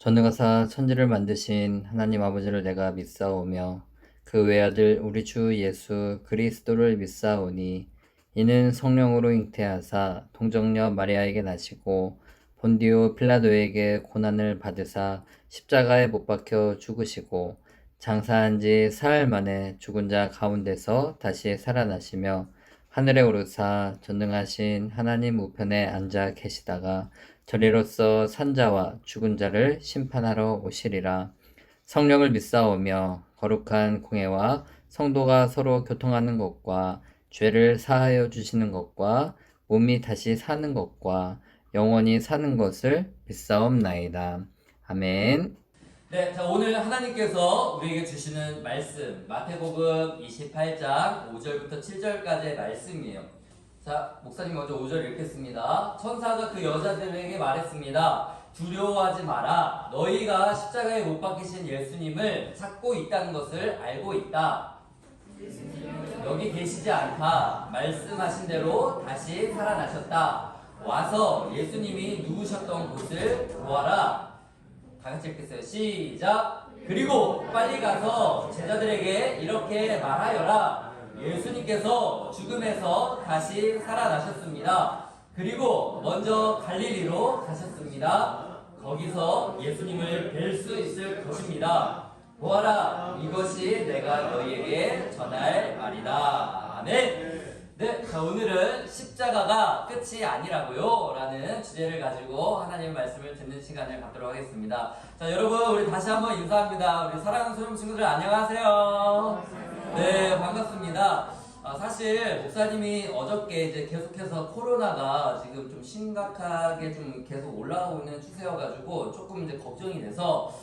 전능하사 천지를 만드신 하나님 아버지를 내가 믿사오며 그 외아들 우리 주 예수 그리스도를 믿사오니 이는 성령으로 잉태하사 동정녀 마리아에게 나시고 본디오 빌라도에게 고난을 받으사 십자가에 못 박혀 죽으시고 장사한 지 사흘 만에 죽은 자 가운데서 다시 살아나시며 하늘에 오르사 전능하신 하나님 우편에 앉아 계시다가 저리로서 산자와 죽은 자를 심판하러 오시리라. 성령을 믿사오며 거룩한 공회와 성도가 서로 교통하는 것과 죄를 사하여 주시는 것과 몸이 다시 사는 것과 영원히 사는 것을 믿사옵나이다. 아멘. 네, 자 오늘 하나님께서 우리에게 주시는 말씀 마태복음 28장 5절부터 7절까지의 말씀이에요. 자, 목사님 먼저 5절 읽겠습니다. 천사가 그 여자들에게 말했습니다. 두려워하지 마라. 너희가 십자가에 못 박히신 예수님을 찾고 있다는 것을 알고 있다. 여기 계시지 않다. 말씀하신 대로 다시 살아나셨다. 와서 예수님이 누우셨던 곳을 보아라. 다 같이 읽겠어요. 시작. 그리고 빨리 가서 제자들에게 이렇게 말하여라. 예수님께서 죽음에서 다시 살아나셨습니다. 그리고 먼저 갈릴리로 가셨습니다. 거기서 예수님을 뵐 수 있을 것입니다. 보아라, 이것이 내가 너희에게 전할 말이다. 아멘. 네, 자 오늘은 십자가가 끝이 아니라고요 라는 주제를 가지고 하나님의 말씀을 듣는 시간을 갖도록 하겠습니다. 자 여러분, 우리 다시 한번 인사합니다. 우리 사랑하는 소년 친구들 안녕하세요. 네, 반갑습니다. 사실 목사님이 어저께 이제 계속해서 코로나가 지금 좀 심각하게 좀 계속 올라오고 있는 추세여가지고 조금 이제 걱정이 돼서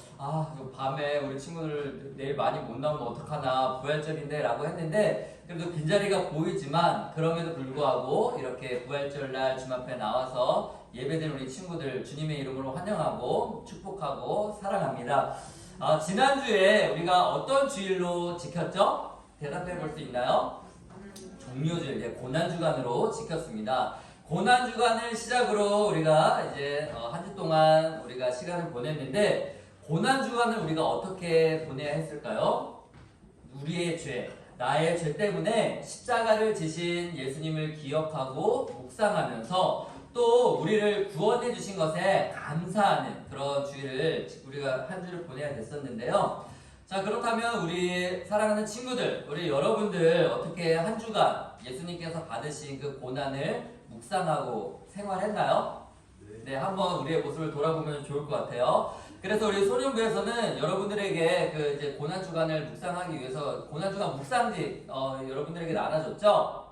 밤에 우리 친구들 내일 많이 못 나오면 어떡하나, 부활절인데 라고 했는데, 그래도 빈자리가 보이지만 그럼에도 불구하고 이렇게 부활절날 주님 앞에 나와서 예배드린 우리 친구들 주님의 이름으로 환영하고 축복하고 사랑합니다. 지난주에 우리가 어떤 주일로 지켰죠? 대답해 볼 수 있나요? 종료주일, 고난주간으로 지켰습니다. 고난주간을 시작으로 우리가 이제 한 주 동안 우리가 시간을 보냈는데, 고난주간을 우리가 어떻게 보내야 했을까요? 우리의 죄, 나의 죄 때문에 십자가를 지신 예수님을 기억하고 묵상하면서 또 우리를 구원해 주신 것에 감사하는 그런 주일을 우리가 한 주를 보내야 됐었는데요. 자, 그렇다면 우리 사랑하는 친구들, 우리 여러분들 어떻게 한 주간 예수님께서 받으신 그 고난을 묵상하고 생활했나요? 네, 한번 우리의 모습을 돌아보면 좋을 것 같아요. 그래서 우리 소년부에서는 여러분들에게 그 이제 고난주간을 묵상하기 위해서 고난주간 묵상지 여러분들에게 나눠줬죠?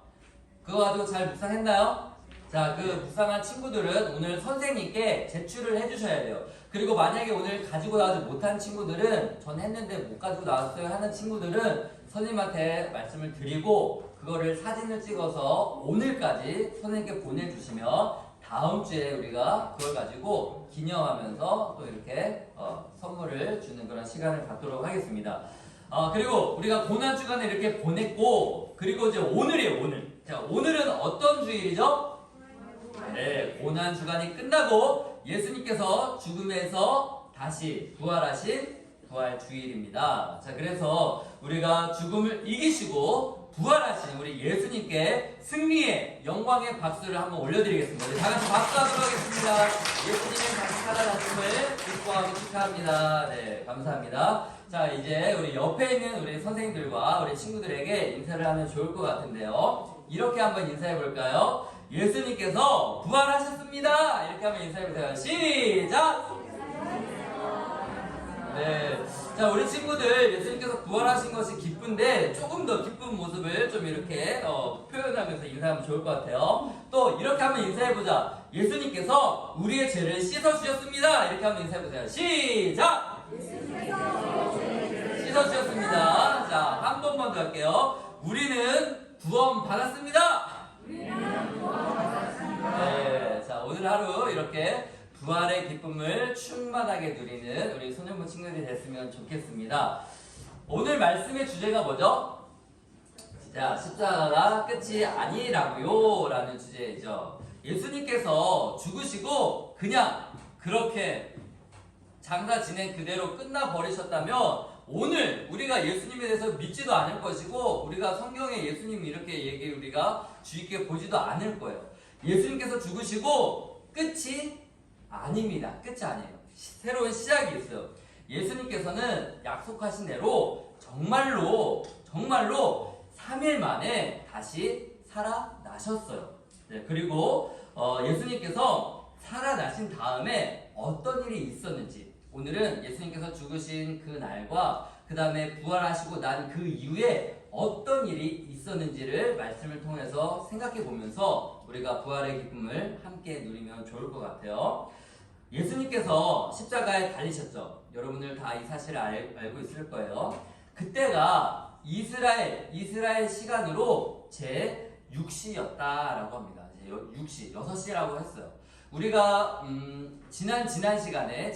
그거 가지고 잘 묵상했나요? 자, 그 묵상한 친구들은 오늘 선생님께 제출을 해주셔야 돼요. 그리고 만약에 오늘 가지고 나오지 못한 친구들은 전 했는데 못 가지고 나왔어요 하는 친구들은 선생님한테 말씀을 드리고 그거를 사진을 찍어서 오늘까지 선생님께 보내주시면 다음 주에 우리가 그걸 가지고 기념하면서 또 이렇게 선물을 주는 그런 시간을 갖도록 하겠습니다. 그리고 우리가 고난주간에 이렇게 보냈고, 그리고 이제 오늘이에요, 오늘. 자, 오늘은 어떤 주일이죠? 네, 고난주간이 끝나고 예수님께서 죽음에서 다시 부활하신 부활주일입니다. 자, 그래서 우리가 죽음을 이기시고 부활하신 우리 예수님께 승리의 영광의 박수를 한번 올려드리겠습니다. 다 같이 박수하도록 하겠습니다. 예수님의 다시 살아나심을 기뻐하고 축하합니다. 네, 감사합니다. 자, 이제 우리 옆에 있는 우리 선생님들과 우리 친구들에게 인사를 하면 좋을 것 같은데요. 이렇게 한번 인사해 볼까요? 예수님께서 부활하셨습니다. 이렇게 한번 인사해 보세요. 시작! 네. 자, 우리 친구들 예수님께서 부활하신 것이 기쁜데 조금 더 기쁜 모습을 좀 이렇게 표현하면서 인사하면 좋을 것 같아요. 또 이렇게 한번 인사해보자. 예수님께서 우리의 죄를 씻어주셨습니다. 이렇게 한번 인사해보세요. 시작! 씻어주셨습니다. 자, 한 번만 더 할게요. 우리는 구원 받았습니다. 네. 자, 오늘 하루 이렇게 부활의 기쁨을 충만하게 누리는 우리 소년부 친구들이 됐으면 좋겠습니다. 오늘 말씀의 주제가 뭐죠? 자, 십자가가 끝이 아니라고요 라는 주제이죠. 예수님께서 죽으시고 그냥 그렇게 장사 진행 그대로 끝나버리셨다면 오늘 우리가 예수님에 대해서 믿지도 않을 것이고 우리가 성경에 예수님이 이렇게 우리가 주의 깊게 보지도 않을 거예요. 예수님께서 죽으시고 끝이 아닙니다. 끝이 아니에요. 새로운 시작이 있어요. 예수님께서는 약속하신 대로 정말로 3일 만에 다시 살아나셨어요. 네, 그리고 예수님께서 살아나신 다음에 어떤 일이 있었는지, 오늘은 예수님께서 죽으신 그 날과 그 다음에 부활하시고 난 그 이후에 어떤 일이 있었는지를 말씀을 통해서 생각해 보면서 우리가 부활의 기쁨을 함께 누리면 좋을 것 같아요. 예수님께서 십자가에 달리셨죠. 여러분들 다 이 사실을 알고 있을 거예요. 그때가 이스라엘 시간으로 제 6시였다라고 합니다. 이제 6시, 6시라고 했어요. 우리가 지난 시간에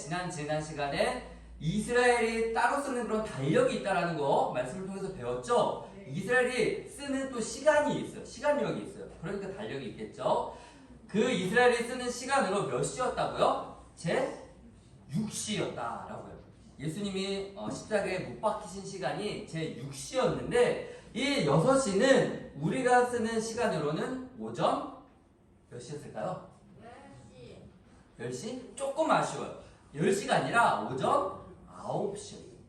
이스라엘이 따로 쓰는 그런 달력이 있다라는 거 말씀을 통해서 배웠죠. 이스라엘이 쓰는 또 시간이 있어요. 시간력이 있어요. 그러니까 달력이 있겠죠. 그 이스라엘이 쓰는 시간으로 몇 시였다고요? 제 6시였다라고요. 예수님이 십자가에 못 박히신 시간이 제 6시였는데 이 6시는 우리가 쓰는 시간으로는 오전 몇 시였을까요? 10시. 10시? 조금 아쉬워요. 10시가 아니라 오전 9시였어요.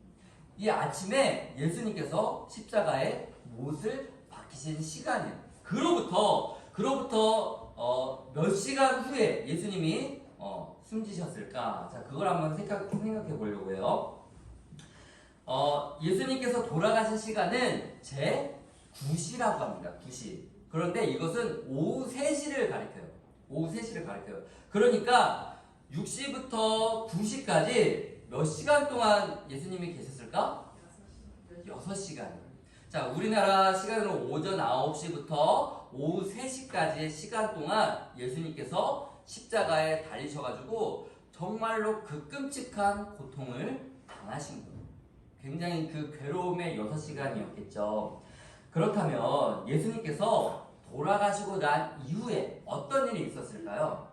이 아침에 예수님께서 십자가에 못을 박히신 시간이에요. 그로부터 몇 시간 후에 예수님이 숨지셨을까? 자, 그걸 한번 생각해 보려고 해요. 예수님께서 돌아가신 시간은 제 9시라고 합니다. 9시. 그런데 이것은 오후 3시를 가리켜요. 오후 3시를 가리켜요. 그러니까 6시부터 9시까지 몇 시간 동안 예수님이 계셨을까? 6시간이에요. 자, 우리나라 시간으로 오전 9시부터 오후 3시까지의 시간 동안 예수님께서 십자가에 달리셔가지고 정말로 그 끔찍한 고통을 당하신 거예요. 굉장히 그 괴로움의 6시간이었겠죠. 그렇다면 예수님께서 돌아가시고 난 이후에 어떤 일이 있었을까요?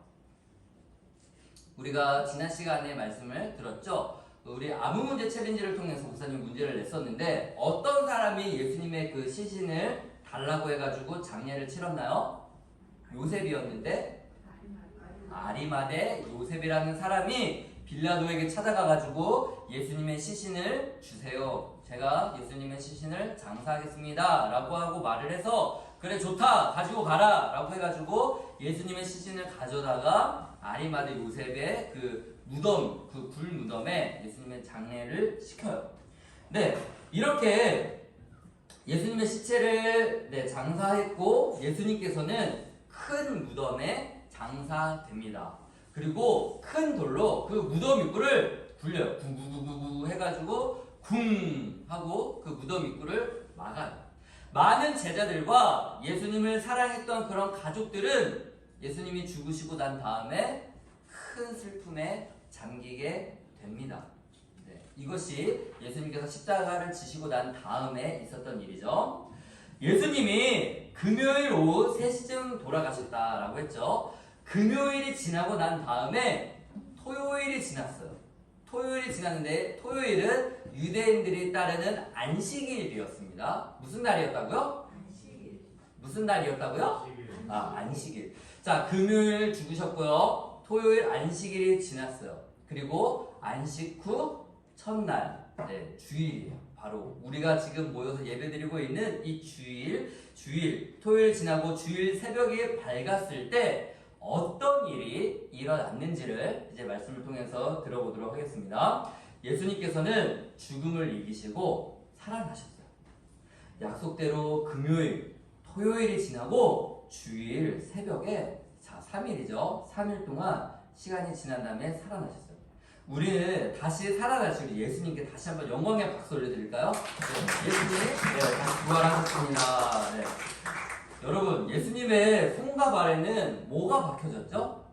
우리가 지난 시간에 말씀을 들었죠. 우리 아무 문제 챌린지를 통해서 목사님 문제를 냈었는데 어떤 사람이 예수님의 그 시신을 달라고 해가지고 장례를 치렀나요? 요셉이었는데 아리마대 요셉이라는 사람이 빌라도에게 찾아가가지고 예수님의 시신을 주세요. 제가 예수님의 시신을 장사하겠습니다. 라고 하고 말을 해서 그래 좋다 가지고 가라 라고 해가지고 예수님의 시신을 가져다가 아리마대 요셉의 그 무덤, 그 굴 무덤에 예수님의 장례를 시켜요. 네, 이렇게 예수님의 시체를 장사했고 예수님께서는 큰 무덤에 장사됩니다. 그리고 큰 돌로 그 무덤 입구를 굴려요. 구구구구구 해가지고 쿵 하고 그 무덤 입구를 막아요. 많은 제자들과 예수님을 사랑했던 그런 가족들은 예수님이 죽으시고 난 다음에 큰 슬픔에 잠기게 됩니다. 네, 이것이 예수님께서 십자가를 지시고 난 다음에 있었던 일이죠. 예수님이 금요일 오후 3시쯤 돌아가셨다라고 했죠. 금요일이 지나고 난 다음에 토요일이 지났어요. 토요일이 지났는데 토요일은 유대인들이 따르는 안식일이었습니다. 무슨 날이었다고요? 안식일. 무슨 날이었다고요? 안식일. 자, 금요일 죽으셨고요. 토요일 안식일이 지났어요. 그리고 안식 후 첫날, 주일이에요. 바로 우리가 지금 모여서 예배드리고 있는 이 주일, 토요일 지나고 주일 새벽이 밝았을 때 어떤 일이 일어났는지를 이제 말씀을 통해서 들어보도록 하겠습니다. 예수님께서는 죽음을 이기시고 살아나셨어요. 약속대로 금요일, 토요일이 지나고 주일 새벽에 3일이죠. 3일 동안 시간이 지난 다음에 살아나셨어요. 우리는 다시 살아나신 예수님께 다시 한번 영광의 박수 올려드릴까요? 네, 예수님, 다시 부활하셨습니다. 네. 여러분, 예수님의 손과 발에는 뭐가 박혀졌죠?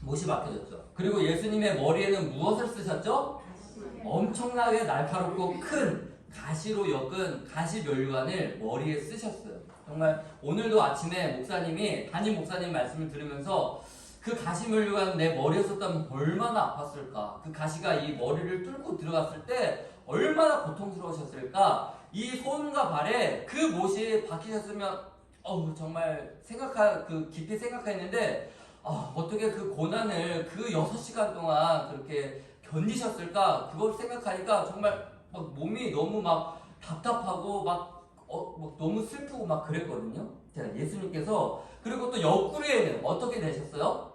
못이 박혀졌죠. 그리고 예수님의 머리에는 무엇을 쓰셨죠? 엄청나게 날카롭고 큰 가시로 엮은 가시면류관을 머리에 쓰셨어요. 정말 오늘도 아침에 담임 목사님 말씀을 들으면서 그 가시 면류관 내 머리에 썼다면 얼마나 아팠을까? 그 가시가 이 머리를 뚫고 들어갔을 때 얼마나 고통스러우셨을까? 이 손과 발에 그 못이 박히셨으면 정말 깊이 생각했는데 어떻게 그 고난을 그 6시간 동안 그렇게 견디셨을까? 그걸 생각하니까 정말 막 몸이 너무 막 답답하고 막 너무 슬프고 막 그랬거든요. 자, 예수님께서 그리고 또 옆구리에는 어떻게 되셨어요?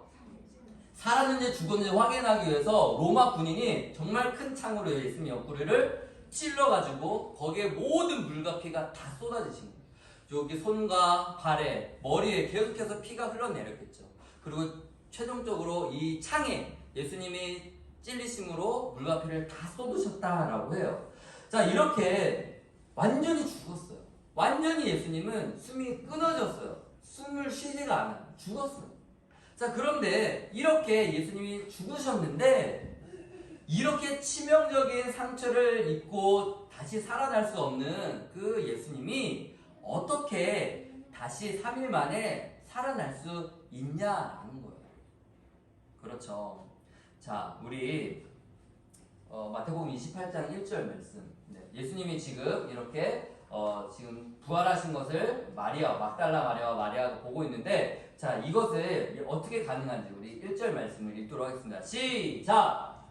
살았는지 죽었는지 확인하기 위해서 로마 군인이 정말 큰 창으로 예수님 옆구리를 찔러가지고 거기에 모든 물과 피가 다 쏟아지신 거예요. 여기 손과 발에 머리에 계속해서 피가 흘러내렸겠죠. 그리고 최종적으로 이 창에 예수님이 찔리심으로 물과 피를 다 쏟으셨다라고 해요. 자, 이렇게 완전히 죽었어요. 완전히 예수님은 숨이 끊어졌어요. 숨을 쉬지가 않아요. 죽었어요. 자, 그런데 이렇게 예수님이 죽으셨는데 이렇게 치명적인 상처를 입고 다시 살아날 수 없는 그 예수님이 어떻게 다시 3일 만에 살아날 수 있냐라는 거예요. 그렇죠. 자, 우리 마태복음 28장 1절 말씀. 네, 예수님이 지금 이렇게 지금 부활하신 것을 막달라 마리아와 마리아가 보고 있는데, 자, 이것을 어떻게 가능한지 우리 1절 말씀을 읽도록 하겠습니다. 시작!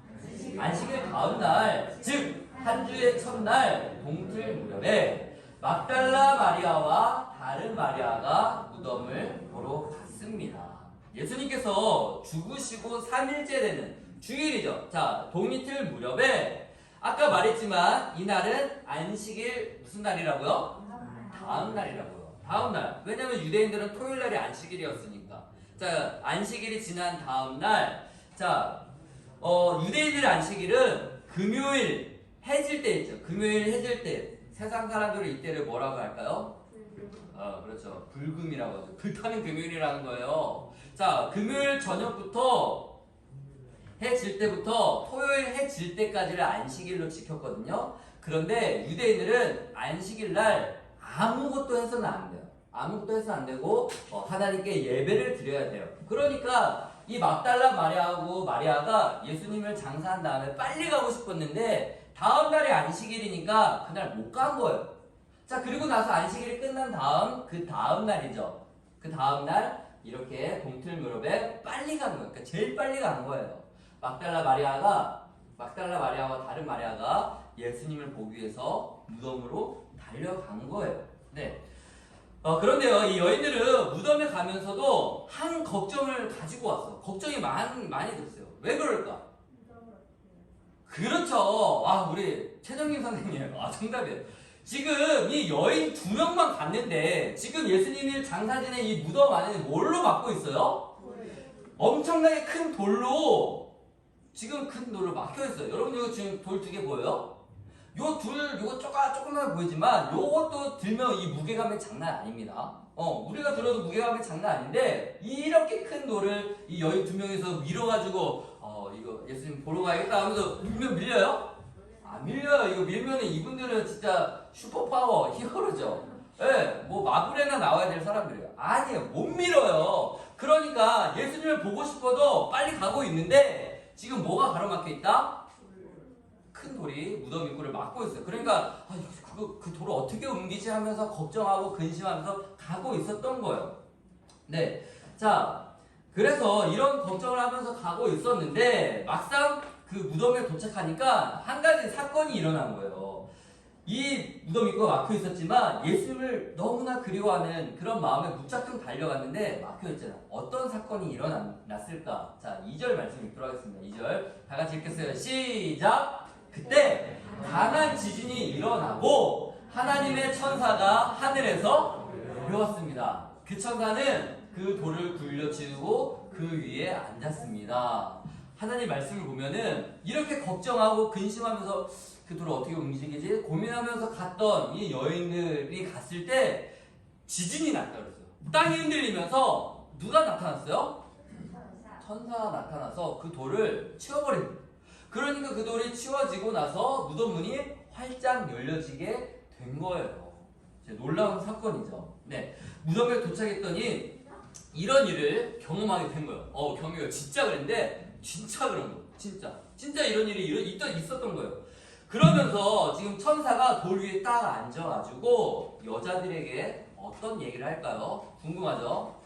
안식일 다음 날, 즉 한 주의 첫날 동틀 무렵에 막달라 마리아와 다른 마리아가 무덤을 보러 갔습니다. 예수님께서 죽으시고 3일째 되는 주일이죠. 자, 동이틀 무렵에 아까 말했지만 이날은 안식일 무슨 날이라고요? 다음 날이라고요. 다음 날. 왜냐면 유대인들은 토요일 날이 안식일이었으니까. 자, 안식일이 지난 다음 날. 자, 유대인들의 안식일은 금요일 해질 때 있죠. 금요일 해질 때. 세상 사람들은 이때를 뭐라고 할까요? 그렇죠. 불금이라고 하죠. 불타는 금요일이라는 거예요. 자, 금요일 저녁부터 해 질 때부터 토요일 해 질 때까지를 안식일로 지켰거든요. 그런데 유대인들은 안식일 날 아무것도 해서는 안 돼요. 아무것도 해서는 안 되고 하나님께 예배를 드려야 돼요. 그러니까 이 막달라 마리아하고 마리아가 예수님을 장사한 다음에 빨리 가고 싶었는데 다음 날이 안식일이니까 그날 못 간 거예요. 자, 그리고 나서 안식일이 끝난 다음 그 다음 날이죠. 그 다음 날 이렇게 동틀 무렵에 빨리 간 거예요. 그러니까 제일 빨리 간 거예요. 막달라 마리아와 다른 마리아가 예수님을 보기 위해서 무덤으로 달려간 거예요. 네. 그런데요, 이 여인들은 무덤에 가면서도 한 걱정을 가지고 왔어. 걱정이 많이 됐어요. 왜 그럴까? 그렇죠. 우리 최정님 선생님. 정답이에요. 지금 이 여인 2명만 갔는데 지금 예수님이 장사 지낸 이 무덤 안에는 뭘로 막고 있어요? 엄청나게 큰 돌로 지금 큰 돌로 막혀 있어요. 여러분 이거 지금 돌 2개 보여요? 요거 조금만 보이지만 요것도 들면 이 무게감이 장난 아닙니다. 우리가 들어도 무게감이 장난 아닌데 이렇게 큰 돌을 이 여인 2명이서 밀어가지고 이거 예수님 보러 가야겠다 하면서 밀려요? 안 밀려요. 이거 밀면은 이분들은 진짜 슈퍼파워 히어로죠. 예, 뭐 마블에나 나와야 될 사람들이에요. 아니에요. 못 밀어요. 그러니까 예수님을 보고 싶어도 빨리 가고 있는데 지금 뭐가 가로막혀 있다? 큰 돌이 무덤 입구를 막고 있어요. 그러니까 그 돌을 어떻게 옮기지 하면서 걱정하고 근심하면서 가고 있었던 거예요. 네, 자, 그래서 이런 걱정을 하면서 가고 있었는데 막상 그 무덤에 도착하니까 한 가지 사건이 일어난 거예요. 이 무덤 입구가 막혀 있었지만 예수님을 너무나 그리워하는 그런 마음에 무작정 달려갔는데 막혀 있잖아. 어떤 사건이 일어났을까? 자, 2절 말씀 읽도록 하겠습니다. 2절 다 같이 읽겠어요. 시작! 그때 강한 지진이 일어나고 하나님의 천사가 하늘에서 내려왔습니다. 그 천사는 그 돌을 굴려치우고 그 위에 앉았습니다. 하나님 말씀을 보면은 이렇게 걱정하고 근심하면서 그 돌을 어떻게 움직이지 고민하면서 갔던 이 여인들이 갔을 때 지진이 났다 그랬어요. 땅이 흔들리면서 누가 나타났어요? 천사가 나타나서 그 돌을 치워버린 거예요. 그러니까 그 돌이 치워지고 나서 무덤 문이 활짝 열려지게 된 거예요. 놀라운 사건이죠. 네, 무덤에 도착했더니 이런 일을 경험하게 된 거예요. 경유가 진짜 그랬는데 진짜 그런 거. 진짜 이런 일이 있었던 거예요. 그러면서 지금 천사가 돌 위에 딱 앉아가지고 여자들에게 어떤 얘기를 할까요? 궁금하죠?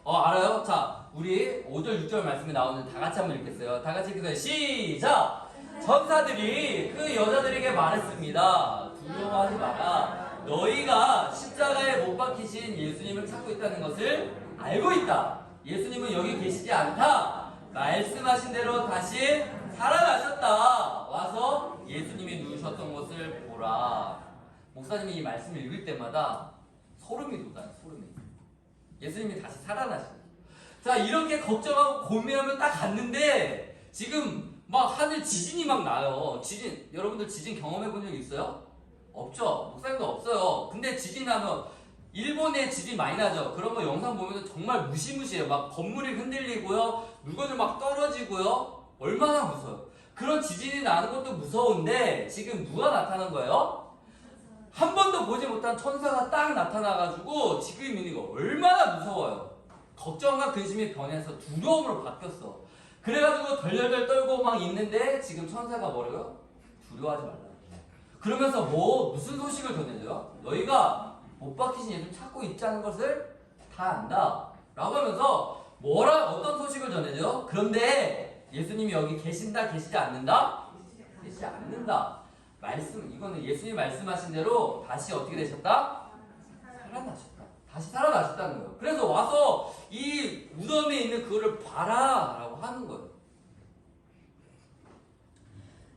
알아요? 자, 우리 5절, 6절 말씀에 나오는 다 같이 한번 읽겠어요. 다 같이 읽겠어요. 시작! 천사들이 그 여자들에게 말했습니다. 두려워하지 마라. 너희가 십자가에 못 박히신 예수님을 찾고 있다는 것을 알고 있다. 예수님은 여기 계시지 않다. 말씀하신 대로 다시 살아나셨다. 와서 예수님이 누우셨던 것을 보라. 목사님이 이 말씀을 읽을 때마다 소름이 돋아요. 소름이. 예수님이 다시 살아나셨다. 자, 이렇게 걱정하고 고민하면 딱 갔는데 지금 막 하늘 지진이 막 나요. 지진, 여러분들 지진 경험해 본 적 있어요? 없죠? 목사님도 없어요. 근데 지진 나면 일본에 지진 많이 나죠? 그런 거 영상 보면 정말 무시무시해요. 막 건물이 흔들리고요. 물건들 막 떨어지고요. 얼마나 무서워요. 그런 지진이 나는 것도 무서운데 지금 누가 나타난 거예요? 한 번도 보지 못한 천사가 딱 나타나가지고 지금 있는 거 얼마나 무서워요. 걱정과 근심이 변해서 두려움으로 바뀌었어. 그래가지고 덜덜덜 떨고 막 있는데 지금 천사가 뭐래요? 두려워하지 말라. 그러면서 무슨 소식을 전해줘요? 너희가 못 박히신 예수님 찾고 있자는 것을 다 안다. 라고 하면서 어떤 소식을 전해줘요? 그런데 예수님이 여기 계신다, 계시지 않는다? 계시지 않는다. 이거는 예수님이 말씀하신 대로 다시 어떻게 되셨다? 살아나셨다. 다시 살아나셨다는 거예요. 그래서 와서 이 무덤에 있는 그거를 봐라 라고 하는 거예요.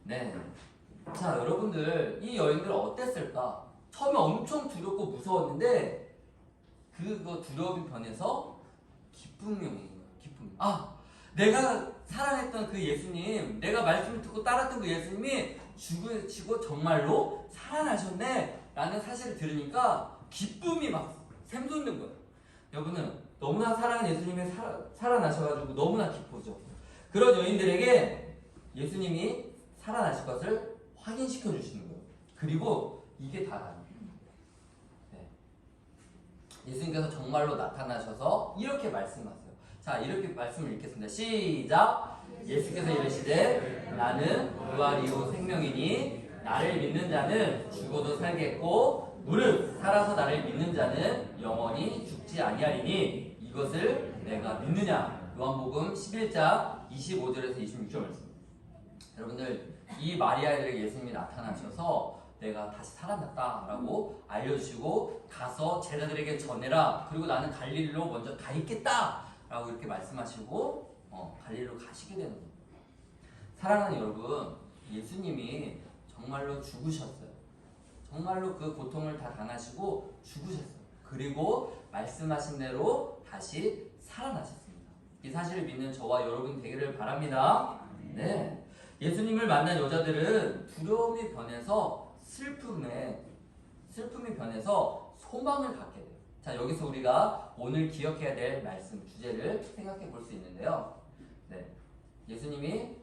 네. 자, 여러분들 이 여인들 어땠을까? 처음에 엄청 두렵고 무서웠는데 그거 두려움이 변해서 기쁨이 오는 거예요. 기쁨. 내가 사랑했던 그 예수님, 내가 말씀을 듣고 따랐던 그 예수님이 죽으시고 정말로 살아나셨네 라는 사실을 들으니까 기쁨이 막 샘솟는 거예요. 여러분은 너무나 사랑하는 예수님이 살아나셔가지고 너무나 기쁘죠. 그런 여인들에게 예수님이 살아나실 것을 확인시켜 주시는 거예요. 그리고 이게 다라는 거예요. 네. 예수님께서 정말로 나타나셔서 이렇게 말씀하세요. 자, 이렇게 말씀을 읽겠습니다. 시작! 예수께서 이르시되 나는 부활이요 생명이니 나를 믿는 자는 죽어도 살겠고 무릇 살아서 나를 믿는 자는 영원히 죽지 아니하리니 이것을 내가 믿느냐. 요한복음 11장 25절에서 26절 말씀. 여러분들 이 마리아에게 예수님이 나타나셔서 내가 다시 살아났다라고 알려주시고 가서 제자들에게 전해라. 그리고 나는 갈릴리로 먼저 가 있겠다 라고 이렇게 말씀하시고 갈릴리로 가시게 되는 거예요. 사랑하는 여러분, 예수님이 정말로 죽으셨어요. 정말로 그 고통을 다 당하시고 죽으셨어요. 그리고 말씀하신 대로 다시 살아나셨습니다. 이 사실을 믿는 저와 여러분 되기를 바랍니다. 네. 예수님을 만난 여자들은 두려움이 변해서 슬픔이 변해서 소망을 갖게 돼요. 자, 여기서 우리가 오늘 기억해야 될 말씀 주제를 생각해 볼 수 있는데요. 네. 예수님이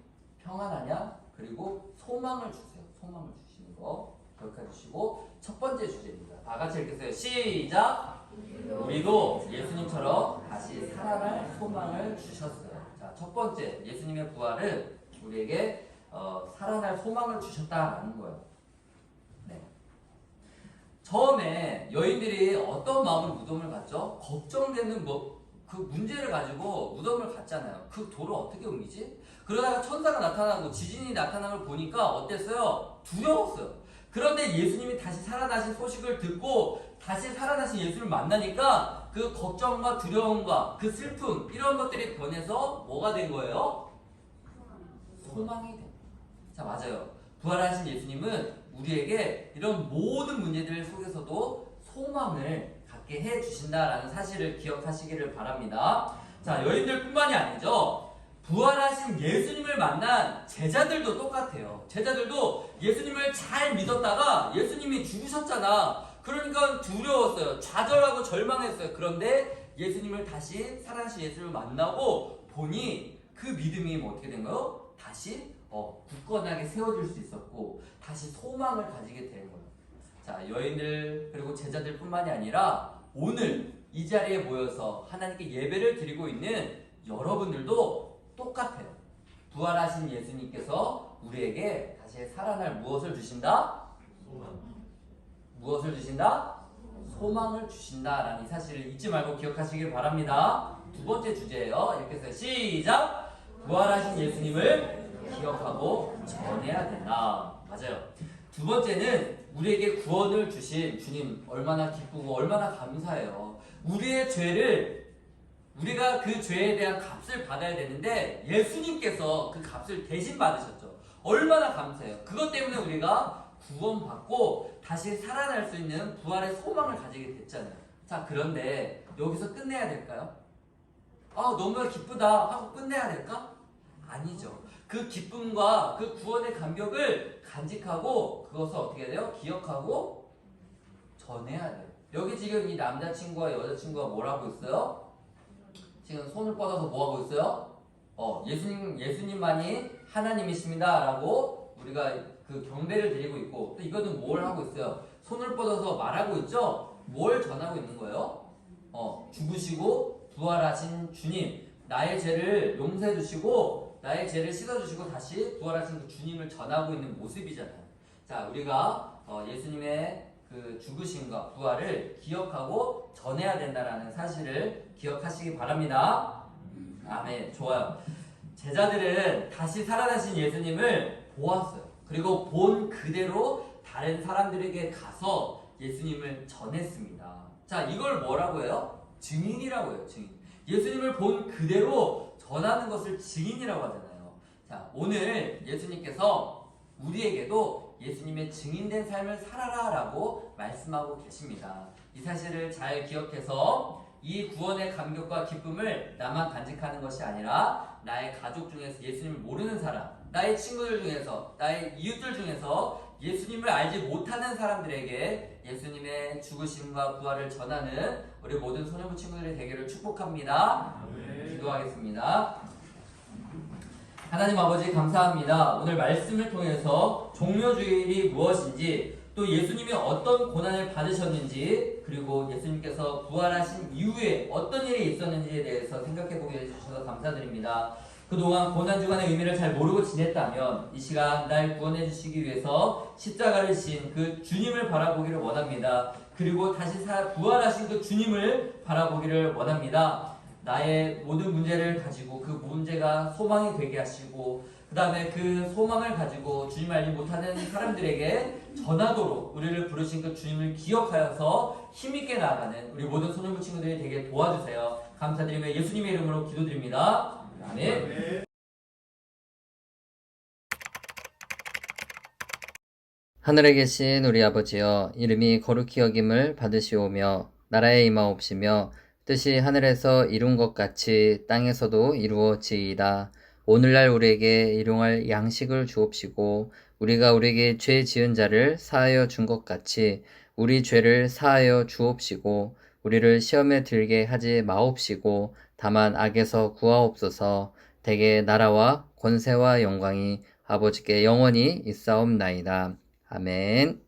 평안하냐? 그리고 소망을 주세요. 소망을 주시는 거 기억해 주시고 첫 번째 주제입니다. 다 같이 읽겠어요. 시작! 우리도 예수님처럼 다시 살아날 소망을 주셨어요. 자, 첫 번째 예수님의 부활은 우리에게 살아날 소망을 주셨다라는 거예요. 네. 처음에 여인들이 어떤 마음으로 무덤을 갔죠? 걱정되는 그 문제를 가지고 무덤을 갔잖아요. 그 돌을 어떻게 옮기지? 그러다가 천사가 나타나고 지진이 나타나는 걸 보니까 어땠어요? 두려웠어요. 그런데 예수님이 다시 살아나신 소식을 듣고 다시 살아나신 예수를 만나니까 그 걱정과 두려움과 그 슬픔 이런 것들이 변해서 뭐가 된 거예요? 소망이 된 거예요. 자, 맞아요. 부활하신 예수님은 우리에게 이런 모든 문제들 속에서도 소망을 갖게 해주신다라는 사실을 기억하시기를 바랍니다. 자, 여인들 뿐만이 아니죠. 부활하신 예수님을 만난 제자들도 똑같아요. 제자들도 예수님을 잘 믿었다가 예수님이 죽으셨잖아. 그러니까 두려웠어요. 좌절하고 절망했어요. 그런데 예수님을 다시 살아나신 예수님을 만나고 보니 그 믿음이 어떻게 된 거예요? 다시 굳건하게 세워질 수 있었고 다시 소망을 가지게 된 거예요. 자, 여인들 그리고 제자들 뿐만이 아니라 오늘 이 자리에 모여서 하나님께 예배를 드리고 있는 여러분들도 똑같아요. 부활하신 예수님께서 우리에게 다시 살아날 무엇을 주신다? 무엇을 주신다? 소망을 주신다라는 이 사실을 잊지 말고 기억하시길 바랍니다. 두 번째 주제예요. 이렇게 해서 시작! 부활하신 예수님을 기억하고 전해야 된다. 맞아요. 두 번째는 우리에게 구원을 주신 주님 얼마나 기쁘고 얼마나 감사해요. 우리의 죄를 우리가 그 죄에 대한 값을 받아야 되는데 예수님께서 그 값을 대신 받으셨죠. 얼마나 감사해요. 그것 때문에 우리가 구원받고 다시 살아날 수 있는 부활의 소망을 가지게 됐잖아요. 자, 그런데 여기서 끝내야 될까요? 너무 기쁘다 하고 끝내야 될까? 아니죠. 그 기쁨과 그 구원의 감격을 간직하고 그것을 어떻게 해야 돼요? 기억하고 전해야 돼요. 여기 지금 이 남자친구와 여자친구가 뭘 하고 있어요? 지금 손을 뻗어서 뭐 하고 있어요? 예수님만이 하나님이십니다 라고 우리가 그 경배를 드리고 있고, 또 이거는 뭘 하고 있어요? 손을 뻗어서 말하고 있죠? 뭘 전하고 있는 거예요? 죽으시고 부활하신 주님, 나의 죄를 용서해 주시고 나의 죄를 씻어 주시고 다시 부활하신 그 주님을 전하고 있는 모습이잖아요. 자, 우리가 예수님의 그 죽으심과 부활을 기억하고 전해야 된다라는 사실을 기억하시기 바랍니다. 아멘. 좋아요. 제자들은 다시 살아나신 예수님을 보았어요. 그리고 본 그대로 다른 사람들에게 가서 예수님을 전했습니다. 자, 이걸 뭐라고 해요? 증인이라고 해요. 증인. 예수님을 본 그대로 전하는 것을 증인이라고 하잖아요. 자, 오늘 예수님께서 우리에게도 예수님의 증인된 삶을 살아라 라고 말씀하고 계십니다. 이 사실을 잘 기억해서 이 구원의 감격과 기쁨을 나만 간직하는 것이 아니라 나의 가족 중에서 예수님을 모르는 사람, 나의 친구들 중에서, 나의 이웃들 중에서 예수님을 알지 못하는 사람들에게 예수님의 죽으심과 부활을 전하는 우리 모든 소년부 친구들이 되기를 축복합니다. 기도하겠습니다. 하나님 아버지 감사합니다. 오늘 말씀을 통해서 종료주일이 무엇인지, 또 예수님이 어떤 고난을 받으셨는지, 그리고 예수님께서 부활하신 이후에 어떤 일이 있었는지에 대해서 생각해보게 해주셔서 감사드립니다. 그동안 고난주간의 의미를 잘 모르고 지냈다면 이 시간 날 구원해 주시기 위해서 십자가를 지신 그 주님을 바라보기를 원합니다. 그리고 다시 부활하신 그 주님을 바라보기를 원합니다. 나의 모든 문제를 가지고 그 문제가 소망이 되게 하시고, 그 다음에 그 소망을 가지고 주님 알지 못하는 사람들에게 전하도록 우리를 부르신 그 주님을 기억하여서 힘있게 나아가는 우리 모든 소년부 친구들이 되게 도와주세요. 감사드리며 예수님의 이름으로 기도드립니다. 아멘. 하늘에 계신 우리 아버지여, 이름이 거룩히 여김을 받으시오며 나라에 임하옵시며 뜻이 하늘에서 이룬 것 같이 땅에서도 이루어지이다. 오늘날 우리에게 일용할 양식을 주옵시고 우리가 우리에게 죄 지은 자를 사하여 준 것 같이 우리 죄를 사하여 주옵시고 우리를 시험에 들게 하지 마옵시고 다만 악에서 구하옵소서. 대개 나라와 권세와 영광이 아버지께 영원히 있사옵나이다. 아멘.